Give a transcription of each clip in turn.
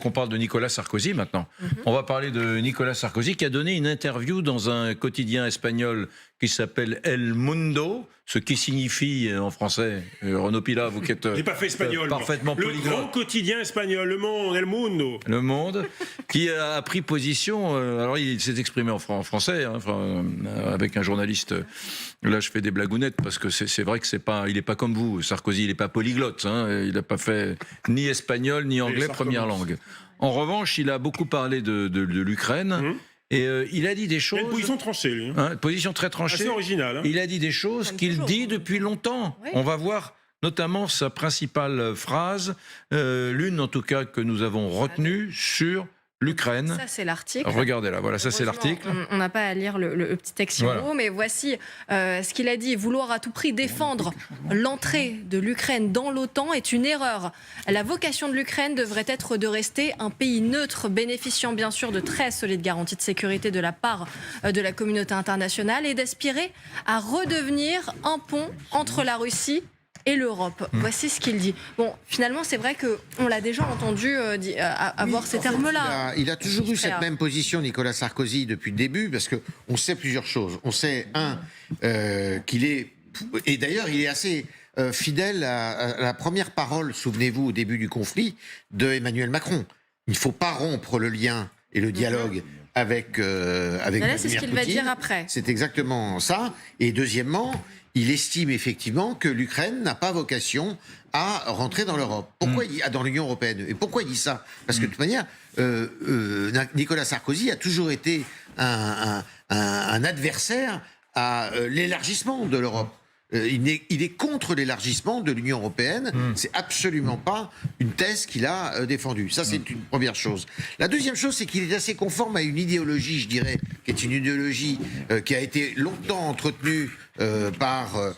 qu'on parle de Nicolas Sarkozy maintenant. On va parler de Nicolas Sarkozy qui a donné une interview dans un quotidien espagnol qui s'appelle El Mundo, ce qui signifie en français, Renaud Pila, vous qui êtes parfaitement polyglotte. Le grand quotidien espagnol, Le Monde, El Mundo. Le Monde, qui a pris position, alors il s'est exprimé en français, hein, avec un journaliste, là je fais des blagounettes, parce que c'est vrai que il n'est pas comme vous, Sarkozy, il n'est pas polyglotte, hein, il n'a pas fait ni espagnol ni anglais première langue. En revanche, il a beaucoup parlé de l'Ukraine, et il a dit des choses... Il a une position tranchée, lui. Hein, position très tranchée. Assez originale. Hein. Il a dit des choses qu'il dit depuis longtemps. Oui. On va voir notamment sa principale phrase, l'une en tout cas que nous avons retenue sur l'Ukraine. Ça, c'est l'article. Regardez là, voilà, ça c'est l'article. On n'a pas à lire le petit texte en haut, mais voici ce qu'il a dit. Vouloir à tout prix défendre l'entrée de l'Ukraine dans l'OTAN est une erreur. La vocation de l'Ukraine devrait être de rester un pays neutre, bénéficiant bien sûr de très solides garanties de sécurité de la part de la communauté internationale et d'aspirer à redevenir un pont entre la Russie et l'Europe. Voici ce qu'il dit. Bon, finalement, c'est vrai qu'on l'a déjà entendu avoir ces termes-là. Il a toujours eu cette même position, Nicolas Sarkozy, depuis le début, parce qu'on sait plusieurs choses. On sait, qu'il est... Et d'ailleurs, il est assez fidèle à la première parole, souvenez-vous, au début du conflit, de Emmanuel Macron. Il ne faut pas rompre le lien et le dialogue avec là, c'est ce qu'il va dire après. C'est exactement ça. Et deuxièmement, il estime effectivement que l'Ukraine n'a pas vocation à rentrer dans l'Europe. Pourquoi dans l'Union européenne? Et pourquoi il dit ça? Parce que de toute manière, Nicolas Sarkozy a toujours été un adversaire à l'élargissement de l'Europe. Il est contre l'élargissement de l'Union européenne. C'est absolument pas une thèse qu'il a défendue. Ça, c'est une première chose. La deuxième chose, c'est qu'il est assez conforme à une idéologie, je dirais, qui est une idéologie qui a été longtemps entretenue par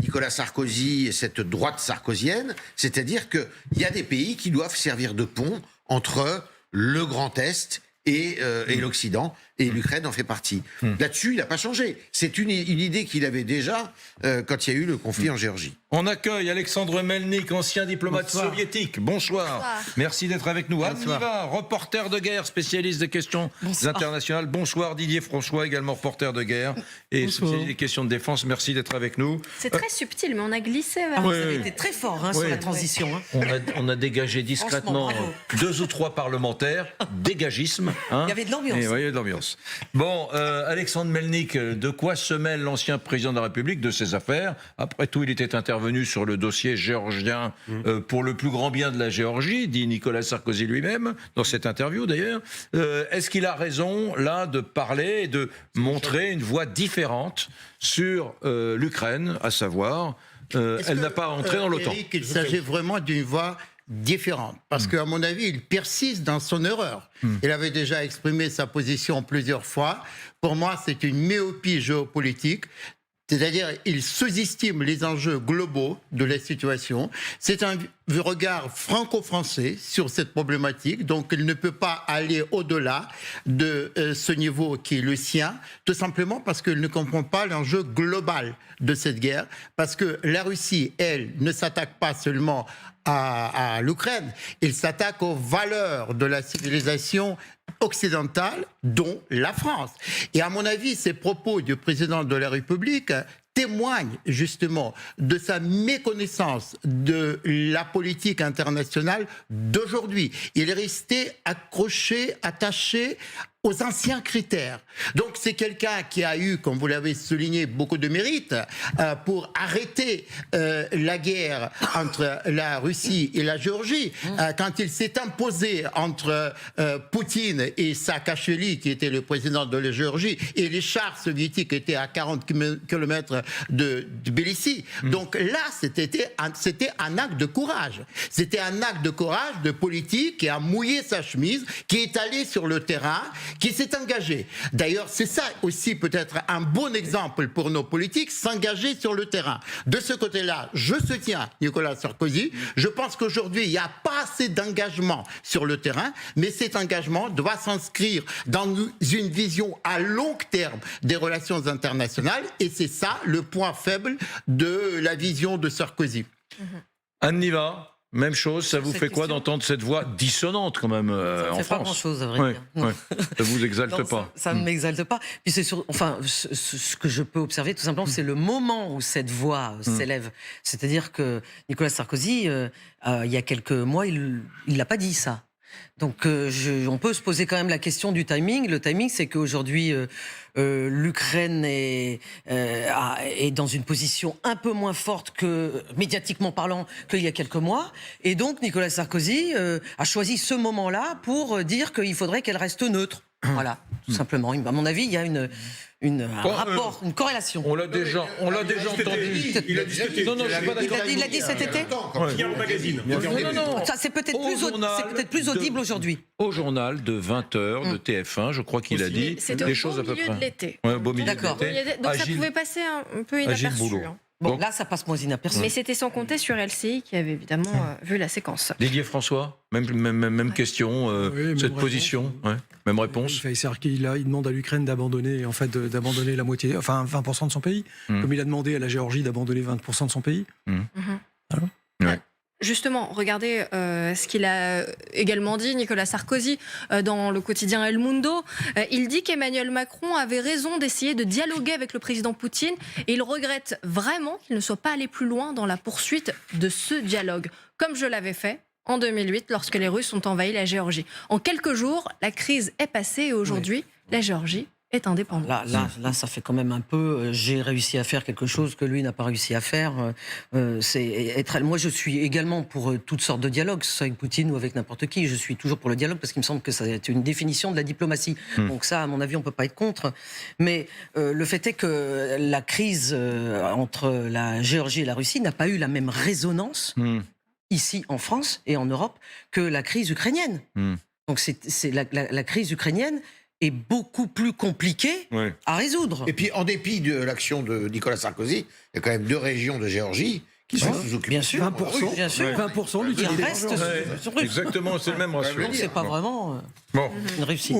Nicolas Sarkozy et cette droite sarkozienne. C'est-à-dire qu'il y a des pays qui doivent servir de pont entre le Grand Est et l'Occident, et l'Ukraine en fait partie. Là-dessus, il n'a pas changé. C'est une idée qu'il avait déjà quand il y a eu le conflit en Géorgie. On accueille Alexandre Melnik, ancien diplomate soviétique. Bonsoir. Merci d'être avec nous. Anne Niva, reporter de guerre, spécialiste des questions internationales. Bonsoir Didier François, également reporter de guerre et spécialiste des questions de défense. Merci d'être avec nous. C'est très subtil, mais on a glissé. Vous avez été très fort sur la transition. On a dégagé discrètement 2 ou 3 parlementaires. Dégagisme. Il y avait de l'ambiance. Il y avait de l'ambiance. Bon, Alexandre Melnik, de quoi se mêle l'ancien président de la République de ses affaires? Après tout, il était intervenu sur le dossier géorgien pour le plus grand bien de la Géorgie, dit Nicolas Sarkozy lui-même, dans cette interview d'ailleurs. Est-ce qu'il a raison, là, de parler et de montrer une voie différente sur l'Ukraine, à savoir, elle n'a pas entré dans l'OTAN? Il s'agit vraiment d'une voie différente, parce qu'à mon avis, il persiste dans son erreur. Il avait déjà exprimé sa position plusieurs fois. Pour moi, c'est une myopie géopolitique. C'est-à-dire, il sous-estime les enjeux globaux de la situation. C'est un regard franco-français sur cette problématique, donc il ne peut pas aller au-delà de ce niveau qui est le sien, tout simplement parce qu'il ne comprend pas l'enjeu global de cette guerre, parce que la Russie, elle, ne s'attaque pas seulement à l'Ukraine, il s'attaque aux valeurs de la civilisation occidentale, dont la France. Et à mon avis, ces propos du président de la République témoignent justement de sa méconnaissance de la politique internationale d'aujourd'hui. Il est resté accroché, attaché aux anciens critères. Donc c'est quelqu'un qui a eu, comme vous l'avez souligné, beaucoup de mérite pour arrêter la guerre entre la Russie et la Géorgie. Quand il s'est imposé entre Poutine et Saakachvili, qui était le président de la Géorgie, et les chars soviétiques étaient à 40 km de Tbilissi. Donc là, c'était un acte de courage. C'était un acte de courage, de politique, qui a mouillé sa chemise, qui est allé sur le terrain, qui s'est engagé. D'ailleurs, c'est ça aussi peut-être un bon exemple pour nos politiques, s'engager sur le terrain. De ce côté-là, je soutiens Nicolas Sarkozy. Je pense qu'aujourd'hui, il n'y a pas assez d'engagement sur le terrain, mais cet engagement doit s'inscrire dans une vision à long terme des relations internationales, et c'est ça le point faible de la vision de Sarkozy. Anne Niva, Même chose, ça vous cette fait quoi question d'entendre cette voix dissonante quand même Ça en ne fait pas France? grand-chose, à vrai Ouais, dire. Non. ouais. Ça vous exalte Non, pas? Ça ne m'exalte pas. Puis c'est enfin, ce que je peux observer, tout simplement, c'est le moment où cette voix s'élève. C'est-à-dire que Nicolas Sarkozy, il y a quelques mois, il l'a pas dit ça. Donc on peut se poser quand même la question du timing. Le timing, c'est qu'aujourd'hui, l'Ukraine est dans une position un peu moins forte que, médiatiquement parlant, qu'il y a quelques mois. Et donc Nicolas Sarkozy a choisi ce moment-là pour dire qu'il faudrait qu'elle reste neutre. Voilà, tout simplement. À mon avis, il y a un rapport, une corrélation. On l'a déjà entendu. Il a dit cet été. Non, je suis pas d'accord. Il l'a dit cet été. Figaro Magazine. Non. Ça, c'est peut-être plus audible aujourd'hui. Au journal de 20h de TF1, je crois qu'il a dit C'était des au choses beau à peu milieu près. de l'été. Ouais, beau milieu D'accord. de l'été. Donc ça Agile- pouvait passer un peu Agile inaperçu. boulot. hein. Bon, Donc- là, ça passe moins inaperçu. Mais c'était sans compter sur LCI qui avait évidemment vu la séquence. Didier François, même question, Oui, même cette réponse. position, ouais, même réponse. C'est-à-dire qu'il demande à l'Ukraine d'abandonner, en fait, d'abandonner la moitié, enfin 20% de son pays, comme il a demandé à la Géorgie d'abandonner 20% de son pays. Justement, regardez ce qu'il a également dit, Nicolas Sarkozy, dans le quotidien El Mundo. Il dit qu'Emmanuel Macron avait raison d'essayer de dialoguer avec le président Poutine et il regrette vraiment qu'il ne soit pas allé plus loin dans la poursuite de ce dialogue, comme je l'avais fait en 2008 lorsque les Russes ont envahi la Géorgie. En quelques jours, la crise est passée et aujourd'hui, la Géorgie est indépendante. Là, ça fait quand même un peu. J'ai réussi à faire quelque chose que lui n'a pas réussi à faire. Moi, je suis également pour toutes sortes de dialogues, que ce soit avec Poutine ou avec n'importe qui. Je suis toujours pour le dialogue parce qu'il me semble que ça est une définition de la diplomatie. Donc ça, à mon avis, on peut pas être contre. Mais le fait est que la crise entre la Géorgie et la Russie n'a pas eu la même résonance ici en France et en Europe que la crise ukrainienne. Donc la crise ukrainienne est beaucoup plus compliquée à résoudre. Et puis, en dépit de l'action de Nicolas Sarkozy, il y a quand même 2 régions de Géorgie qui sont sous occupation. Bien sûr, 20%, bien sûr. 20% Il l'utilité reste dangereuse. sur russe. Exactement, c'est le même ratio. Donc c'est pas vraiment Bon. une réussite.